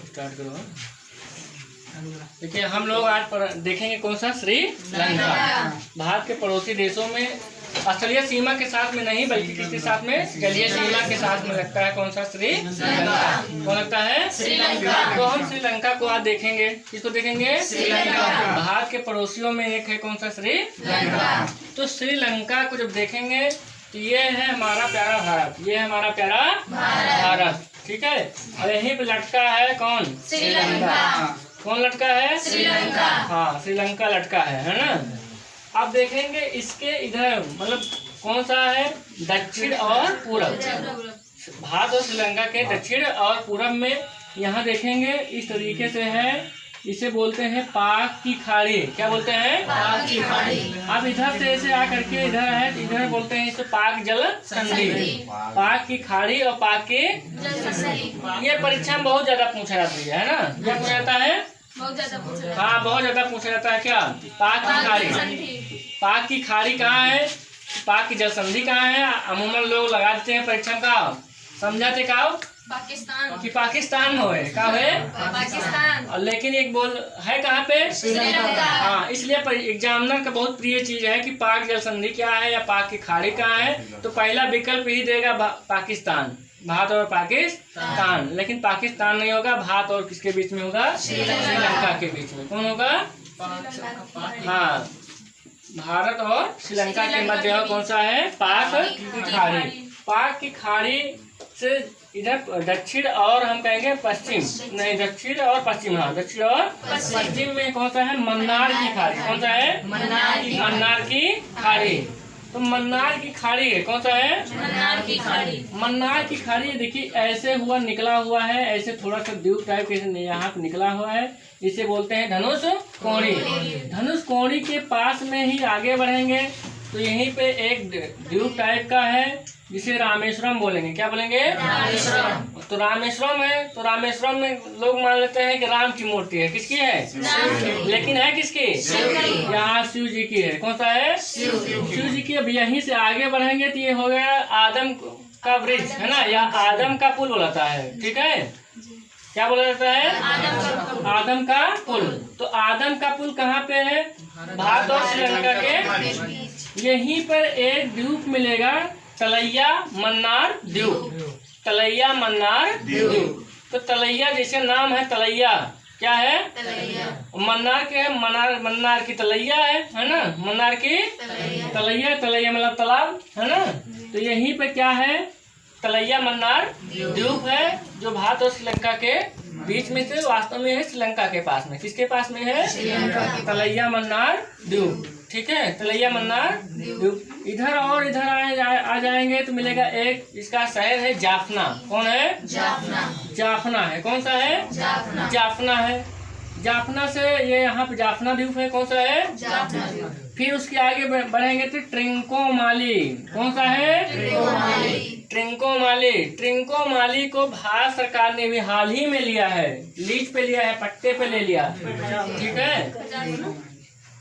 Start करो। देखिए हम लोग आज देखेंगे कौन सा श्रीलंका। भारत के पड़ोसी देशों में स्थलीय सीमा के साथ में नहीं बल्कि किसके साथ में, जलीय सीमा के साथ में लगता है कौन सा श्रीलंका। कौन लगता है? श्रीलंका। तो हम श्रीलंका को आज देखेंगे। किसको देखेंगे? श्रीलंका। भारत के पड़ोसियों में एक है कौन सा? श्रीलंका। तो श्रीलंका को जब देखेंगे तो ये है हमारा प्यारा भारत, ये है हमारा प्यारा भारत, ठीक है। और यहीं पे लटका है कौन? श्रीलंका। कौन लटका है? श्रीलंका। हाँ, श्रीलंका लटका है ना। अब देखेंगे इसके इधर मतलब कौन सा है? दक्षिण और पूरब। भारत और श्रीलंका के दक्षिण और पूरब में यहाँ देखेंगे इस तरीके से है। इसे बोलते हैं पाक की खाड़ी। क्या बोलते हैं? पाक की खाड़ी। अब इधर से ऐसे आकर के इधर है, इधर बोलते हैं इसे पाक जल संधि। पाक की खाड़ी और पाक की जल संधि। ये परीक्षा में बहुत ज्यादा पूछा जाती है ना। क्या पूछा जाता है? बहुत ज्यादा। हाँ, बहुत ज्यादा पूछा जाता है। क्या? पाक की खाड़ी। पाक की खाड़ी कहाँ है? पाक की जल संधि कहाँ है? अमूमन लोग लगा देते हैं परीक्षा का। समझाते का पाकिस्तान कि पाकिस्तान में है। क्या है? पाकिस्तान। लेकिन एक बोल है कहाँ पे? श्रीलंका। हाँ, इसलिए एग्जामिनर का बहुत प्रिय चीज है कि पाक जल संधि क्या है या पाक की खाड़ी कहाँ है। तो पहला विकल्प ही देगा पाकिस्तान, भारत और पाकिस्तान। लेकिन पाकिस्तान नहीं होगा, भारत और किसके बीच में होगा? श्रीलंका के बीच में। कौन होगा? हाँ, भारत और श्रीलंका के मध्य कौन सा है? पाक की खाड़ी। पाक की खाड़ी से इधर दक्षिण और हम कहेंगे पश्चिम, नहीं दक्षिण और पश्चिम। हाँ, दक्षिण और पश्चिम में कौन सा है? मन्नार की खाड़ी। कौन सा है? मन्नार की खाड़ी। तो मन्नार की खाड़ी है। कौन सा है? मन्नार की खाड़ी। मन्नार की खाड़ी देखिए ऐसे हुआ निकला हुआ है, ऐसे थोड़ा सा द्वीप टाइप के यहाँ पे निकला हुआ है। इसे बोलते हैं धनुष कोणी। धनुष कोणी के पास में ही आगे बढ़ेंगे तो यहीं पे एक द्वीप टाइप का है जिसे रामेश्वरम बोलेंगे। क्या बोलेंगे? रामेश्वरम। तो रामेश्वरम है, तो रामेश्वरम में लोग मान लेते हैं कि राम की मूर्ति है। किसकी है? लेकिन है किसकी? यहाँ शिव जी की है। कौन सा है? शिव जी की। अब यहीं से आगे बढ़ेंगे तो ये हो गया आदम का वृक्ष, है ना, या आदम का पुल बोलाता है। ठीक है, क्या बोला जाता है? आदम का पुल। तो आदम का पुल कहाँ पे है? भारत और श्रीलंका के यहीं पर एक द्वीप मिलेगा, तलैया मन्नार द्वीप। तलैया मन्नार द्वीप। तो तलैया जैसे नाम है तलैया, क्या है? मन्नार के है, मन्नार की तलैया है ना। मन्नार की तलैया, तलैया मतलब तालाब, है ना। तो यहीं पे क्या है? तलैया मन्नार द्वीप है जो भारत और श्रीलंका के बीच में से वास्तव में है श्रीलंका के पास में। किसके पास में है? तलैया मन्नार द्वीप। ठीक है, तलैया मन्नार द्वीप। इधर और इधर आ जाएंगे तो मिलेगा एक, इसका शहर है जाफना। कौन है? जाफना है। कौन सा है? जाफना है। जाफना से ये यहाँ पे जाफना द्वीप है। कौन सा है? फिर उसके आगे बढ़ेंगे तो ट्रिंकोमाली। कौन सा है? ट्रिंकोमाली। ट्रिंकोमाली को भारत सरकार ने भी हाल ही में लिया है, लीज पे लिया है, पट्टे पे ले लिया। ठीक है,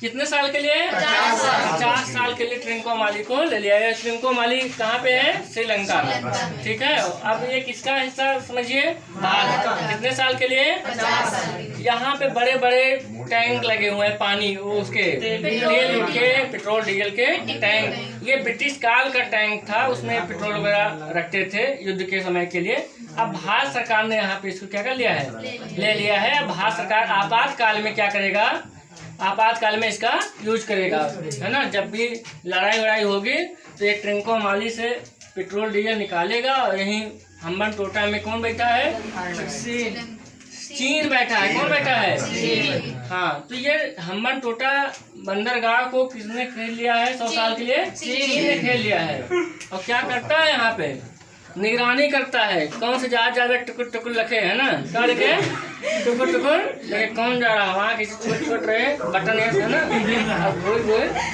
कितने साल के लिए? 50 साल के लिए ट्रिंकोमाली को ले लिया है। ट्रिंकोमाली कहाँ पे है? श्रीलंका में। ठीक है, अब ये किसका हिस्सा समझिए? भारत का। कितने साल के लिए? 50 साल। यहाँ पे बड़े बड़े टैंक लगे हुए हैं पानी, उसके तेल के, पेट्रोल डीजल के टैंक। ये ब्रिटिश काल का टैंक था, उसमें पेट्रोल वगैरह रखते थे युद्ध के समय के लिए। अब भारत सरकार ने यहाँ पे इसको क्या कर लिया है? ले लिया है। अब भारत सरकार आपातकाल में क्या करेगा? आपातकाल में इसका यूज करेगा, है ना। जब भी लड़ाई वड़ाई होगी तो एक ट्रिंकोमाली से पेट्रोल डीजल निकालेगा। और यहीं हम्बन टोटा में कौन बैठा है? चीन बैठा है। कौन बैठा है? हाँ, तो ये हम्बन टोटा बंदरगाह को किसने खरीद लिया है? 100 साल के लिए चीन ने खरीद लिया है। और क्या करता है? यहाँ पे निगरानी करता है, कौन से जहाज ज्यादा टुकुर टुकुर रखे, है ना, क्या लिखे? टुकुर टुकुर लेके कौन जा रहा है? वहाँ किसी छोटे छोटे रहे बटन है ना, अब घूर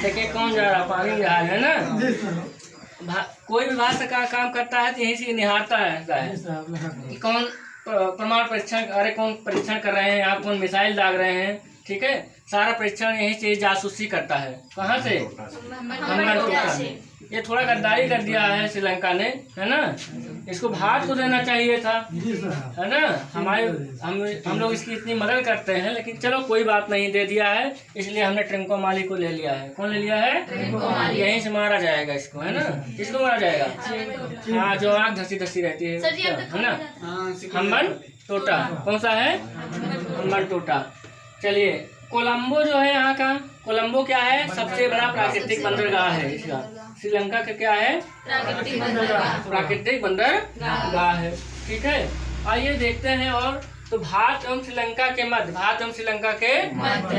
देखिए कौन जा रहा है, पानी जहाज, है ना। कोई भी भारत सरकार काम करता है तो यहीं से निहारता है कि कौन प्रमाण परीक्षण, अरे कौन परीक्षण कर रहे हैं, आप कौन मिसाइल दाग रहे हैं, ठीक है। सारा परीक्षण यही से जासूसी करता है। कहाँ से? हम्बन टोटा से। ये थोड़ा गद्दारी कर दिया है श्रीलंका ने, है ना। इसको भारत को देना चाहिए था, है ना। हम लोग इसकी इतनी मदद करते हैं, लेकिन चलो कोई बात नहीं, दे दिया है। इसलिए हमने ट्रिंकोमाली को ले लिया है। कौन ले लिया है? यहीं से मारा जाएगा इसको, है ना। किसको मारा जाएगा? हाँ, जो आँख धसी धसी रहती है ना। हम्बन टोटा कौन सा है? हम्बन टोटा। चलिए, कोलंबो जो है यहाँ का, कोलंबो क्या है? सबसे बड़ा प्राकृतिक बंदरगाह है इसका। श्रीलंका का क्या है? प्राकृतिक बंदरगाह है, ठीक है। आइए देखते हैं। और तो भारत एवं श्रीलंका के मध्य, भारत एवं श्रीलंका के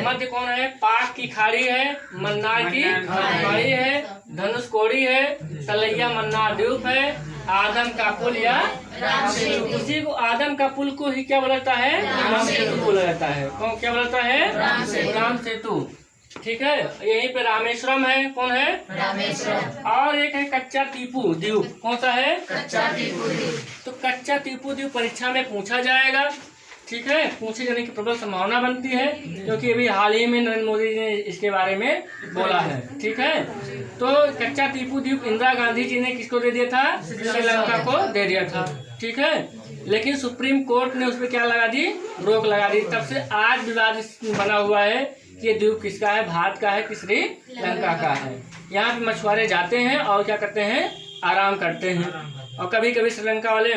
मध्य कौन है? पाक की खाड़ी है, मन्नार की खाड़ी है, धनुषकोडी है, तलैया मन्नार द्वीप है, आदम का पुल या राम सेतु। उसी को आदम का पुल को ही क्या बोला जाता है? राम सेतु बोला जाता है। कौन क्या बोला जाता है? राम सेतु, ठीक है। यहीं पे रामेश्वरम है। कौन है? रामेश्वरम। और एक है कच्चा टीपू द्वीप। कौन सा है? कच्चा टीपू द्वीप। तो कच्चा टीपू द्वीप परीक्षा में पूछा जाएगा, ठीक है। पूछे जाने की प्रबल संभावना बनती है, क्योंकि अभी हाल ही में नरेंद्र मोदी ने इसके बारे में बोला है, ठीक है। तो कच्चा टीपू द्वीप इंदिरा गांधी जी ने किसको दे दिया था? श्रीलंका को दे दिया था, ठीक है। लेकिन सुप्रीम कोर्ट ने उस पर क्या लगा दी? रोक लगा दी। तब से आज विवाद बना हुआ है कि ये द्वीप किसका है? भारत का है कि श्रीलंका का है। यहाँ पे मछुआरे जाते हैं और क्या करते हैं? आराम करते हैं। और कभी कभी श्रीलंका वाले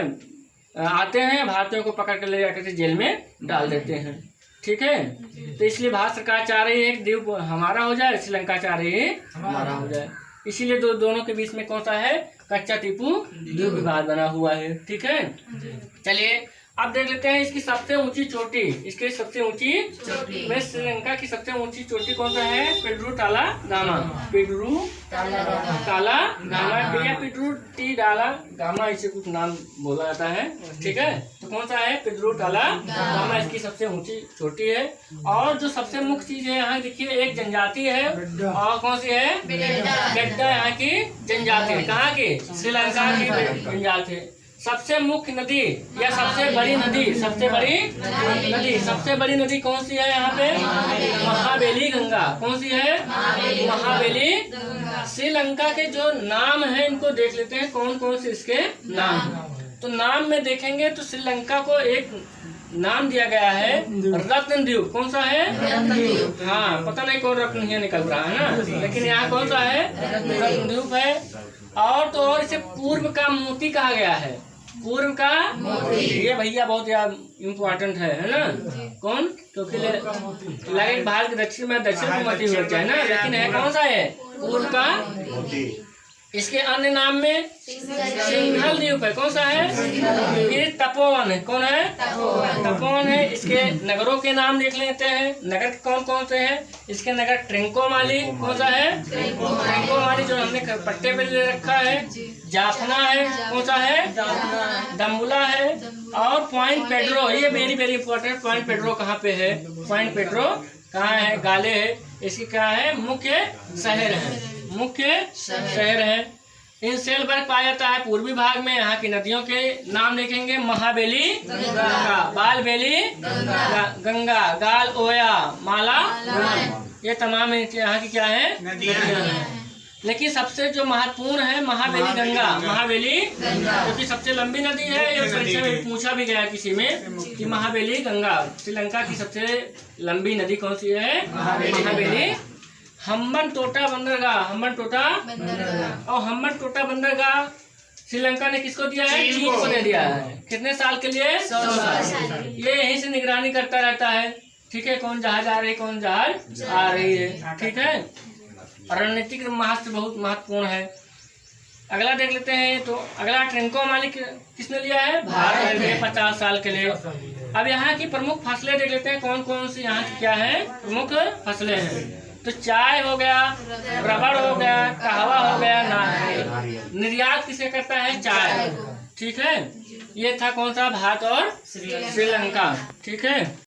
आते हैं, भारतीयों को पकड़ कर ले जाकर जेल में डाल देते हैं, ठीक है। तो इसलिए भारत सरकार चाह रही है कि द्वीप हमारा हो जाए, श्रीलंका चाह रही है हमारा हो जाए। इसीलिए दोनों के बीच में कौन सा है? कच्चा टीपू द्वीप विवाद बना हुआ है, ठीक है। चलिए अब देख लेते हैं इसकी सबसे ऊंची चोटी। इसकी सबसे ऊंची में श्रीलंका की सबसे ऊंची चोटी कौन सा है? पिड्रू टाला गामा। पिड्रू टाला गामा या पिड्रू टी डाला गामा, इसे कुछ नाम बोला जाता है, ठीक है। तो कौन सा है? पिड्रू टाला गामा इसकी सबसे ऊंची चोटी है। और जो सबसे मुख्य चीज है यहाँ देखिए, एक जनजाति है। और कौन सी है? गड्डा यहाँ की जनजाति है। कहाँ की? श्रीलंका की जनजाति। सबसे मुख्य नदी या सबसे बड़ी नदी, सबसे बड़ी नदी कौन सी है यहाँ पे? महाबेली गंगा। कौन सी है? महाबेली। श्रीलंका के जो नाम है इनको देख लेते हैं, कौन कौन से इसके नाम। तो नाम में देखेंगे तो श्रीलंका को एक नाम दिया गया है रत्न द्वीप। कौन सा है? हाँ, पता नहीं कौन रत्न ही निकल रहा है ना, लेकिन यहाँ कौन सा है? रत्न द्वीप है। और तो और इसे पूर्व का मोती कहा गया है। पूर्व का मोती। ये भैया बहुत इम्पोर्टेंट है ना। कौन? क्योंकि लगे भारत के दक्षिण में दक्षिण को मोती हो जाए ना, लेकिन है कौन सा है? पूर्व का मोती। इसके अन्य नाम में सिंघल द्वीप है। कौन सा है? फिर तपोवन है। कौन है? तपोवन है। इसके नगरों के नाम देख लेते हैं। नगर कौन कौन से हैं? इसके नगर ट्रिंकोमाली। कौन सा है? ट्रिंकोमाली, जो हमने पट्टे पे ले रखा है। जाफना है। कौन सा है? दम्बुला है। और पॉइंट पेड्रो, ये very very important. Point Pedro कहाँ पे है? पॉइंट पेड्रो कहाँ है? गाले है। इसकी क्या है? मुख्य शहर है, मुख्य शहर है। इन सेलबर्ग पाया जाता है पूर्वी भाग में। यहाँ की नदियों के नाम देखेंगे, महाबेली गंगा, बालबेली गंगा, गाल ओया, माला, ये तमाम यहाँ की क्या है? नदियाँ हैं। लेकिन सबसे जो महत्वपूर्ण है महाबेली गंगा, महाबेली क्योंकि सबसे लंबी नदी है। ये परीक्षा में पूछा भी गया किसी में कि महाबेली गंगा श्रीलंका की सबसे लंबी नदी कौन सी है? महाबेली। हम्बन टोटा बंदरगाह, हम्बन टोटा और हम्बन टोटा बंदरगाह श्रीलंका ने किसको दिया है? चीन को दे दिया है। कितने साल के लिए? 100 साल। ये यहीं से निगरानी करता रहता है, ठीक है। कौन जहाज आ रही है, कौन जहाज आ रही है, ठीक है। रणनीतिक महत्व बहुत महत्वपूर्ण है। अगला देख लेते हैं। तो अगला ट्रिंकोमाली किसने लिया है? भारत ने 50 साल के लिए। अब यहाँ की प्रमुख फसलें देख लेते हैं, कौन कौन सी यहाँ की क्या है प्रमुख फसलें हैं। तो चाय हो गया, रबड़ हो गया, कहवा हो गया, नारियल। निर्यात किसे करता है? चाय, ठीक है। ये था कौन सा? भारत और श्रीलंका, ठीक है।